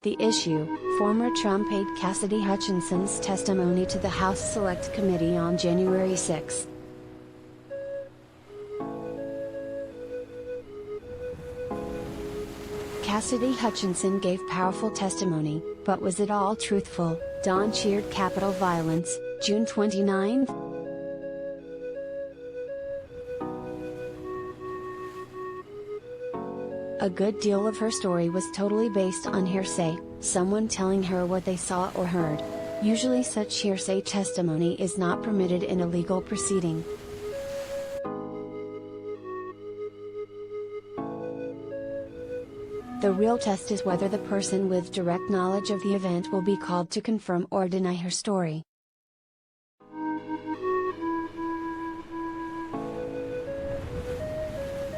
The issue: former Trump aide Cassidy Hutchinson's testimony to the House Select Committee on January 6. Cassidy Hutchinson gave powerful testimony, but was it all truthful? Dawn cheered Capitol violence, June 29. A good deal of her story was totally based on hearsay, someone telling her what they saw or heard. Usually such hearsay testimony is not permitted in a legal proceeding. The real test is whether the person with direct knowledge of the event will be called to confirm or deny her story.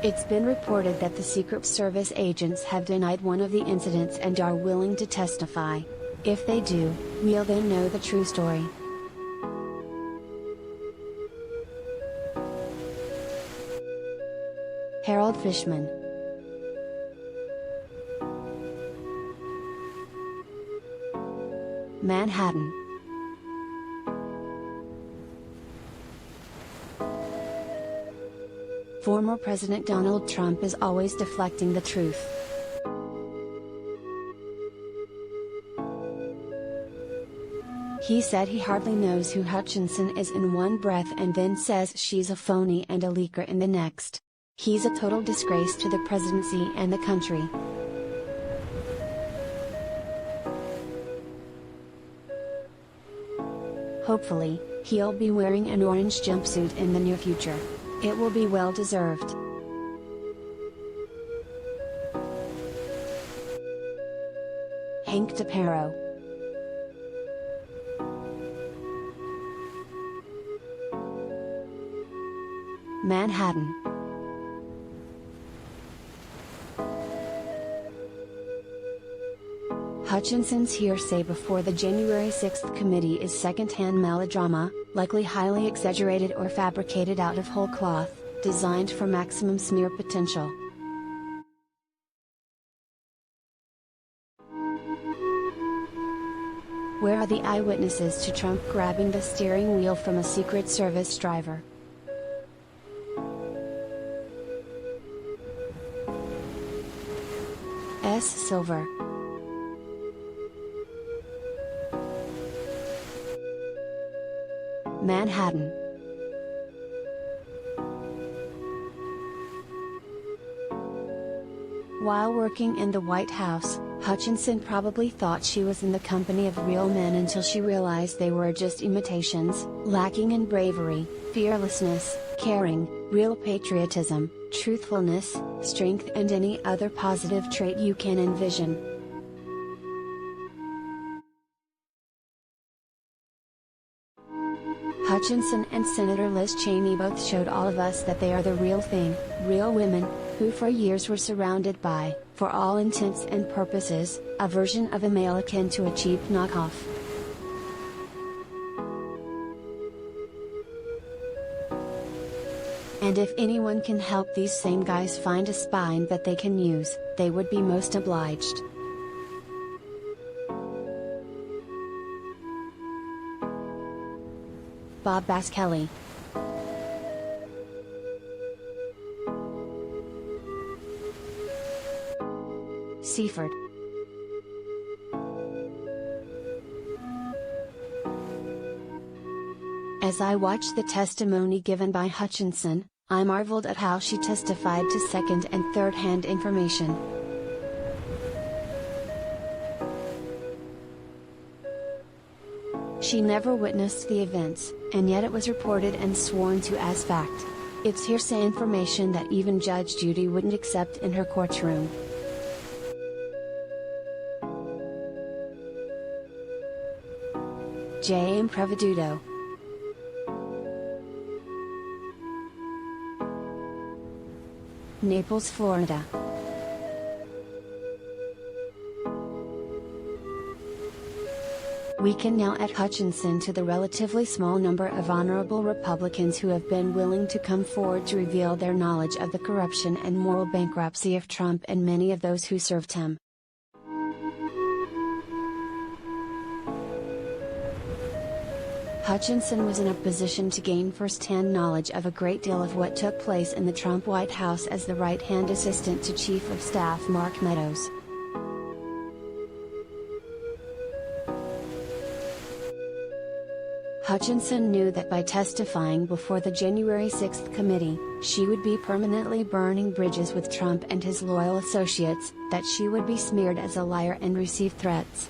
It's been reported that the Secret Service agents have denied one of the incidents and are willing to testify. If they do, we'll then know the true story. Harold Fishman. Manhattan. Former President Donald Trump is always deflecting the truth. He said he hardly knows who Hutchinson is in one breath and then says she's a phony and a leaker in the next. He's a total disgrace to the presidency and the country. Hopefully, he'll be wearing an orange jumpsuit in the near future. It will be well deserved. Hank DePero. Manhattan. Hutchinson's hearsay before the January 6 committee is second-hand melodrama, likely highly exaggerated or fabricated out of whole cloth, designed for maximum smear potential. Where are the eyewitnesses to Trump grabbing the steering wheel from a Secret Service driver? S. Silver. Manhattan. While working in the White House, Hutchinson probably thought she was in the company of real men until she realized they were just imitations, lacking in bravery, fearlessness, caring, real patriotism, truthfulness, strength and any other positive trait you can envision. Hutchinson and Senator Liz Cheney both showed all of us that they are the real thing, real women, who for years were surrounded by, for all intents and purposes, a version of a male akin to a cheap knockoff. And if anyone can help these same guys find a spine that they can use, they would be most obliged. Bob Kelly. Seaford. As I watched the testimony given by Hutchinson, I marveled at how she testified to second and third-hand information. She never witnessed the events, and yet it was reported and sworn to as fact. It's hearsay information that even Judge Judy wouldn't accept in her courtroom. J. Impreveduto. Naples, Florida. We can now add Hutchinson to the relatively small number of honorable Republicans who have been willing to come forward to reveal their knowledge of the corruption and moral bankruptcy of Trump and many of those who served him. Hutchinson was in a position to gain first-hand knowledge of a great deal of what took place in the Trump White House as the right-hand assistant to Chief of Staff Mark Meadows. Hutchinson knew that by testifying before the January 6 committee, she would be permanently burning bridges with Trump and his loyal associates, that she would be smeared as a liar and receive threats.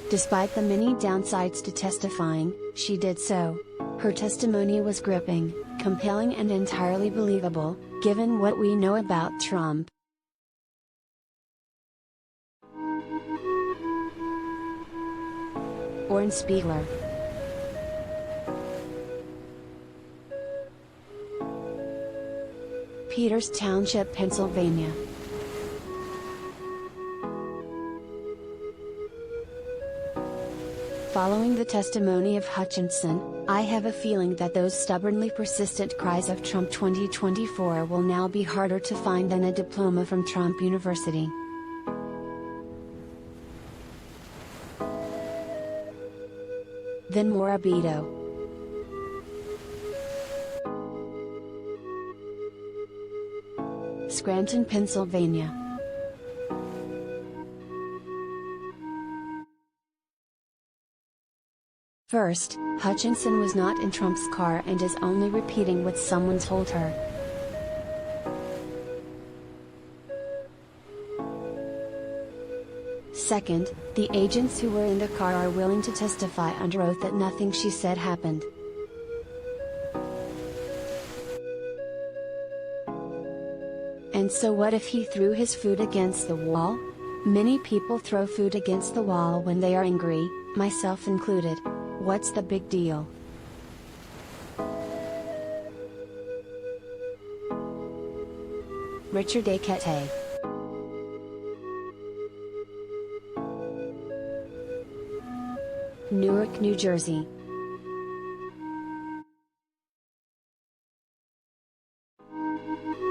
Despite the many downsides to testifying, she did so. Her testimony was gripping, compelling and entirely believable, given what we know about Trump. Orrin Spiegler. Peters Township, Pennsylvania. Following the testimony of Hutchinson, I have a feeling that those stubbornly persistent cries of Trump 2024 will now be harder to find than a diploma from Trump University. Then Morabito. Scranton, Pennsylvania. First, Hutchinson was not in Trump's car and is only repeating what someone told her. Second, the agents who were in the car are willing to testify under oath that nothing she said happened. And so what if he threw his food against the wall? Many people throw food against the wall when they are angry, myself included. What's the big deal? Richard Akete. Newark, New Jersey.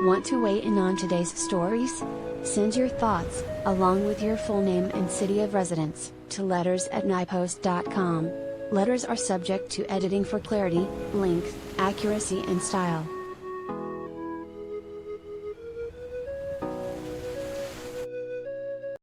Want to weigh in on today's stories? Send your thoughts, along with your full name and city of residence, to letters@nypost.com. Letters are subject to editing for clarity, length, accuracy and style.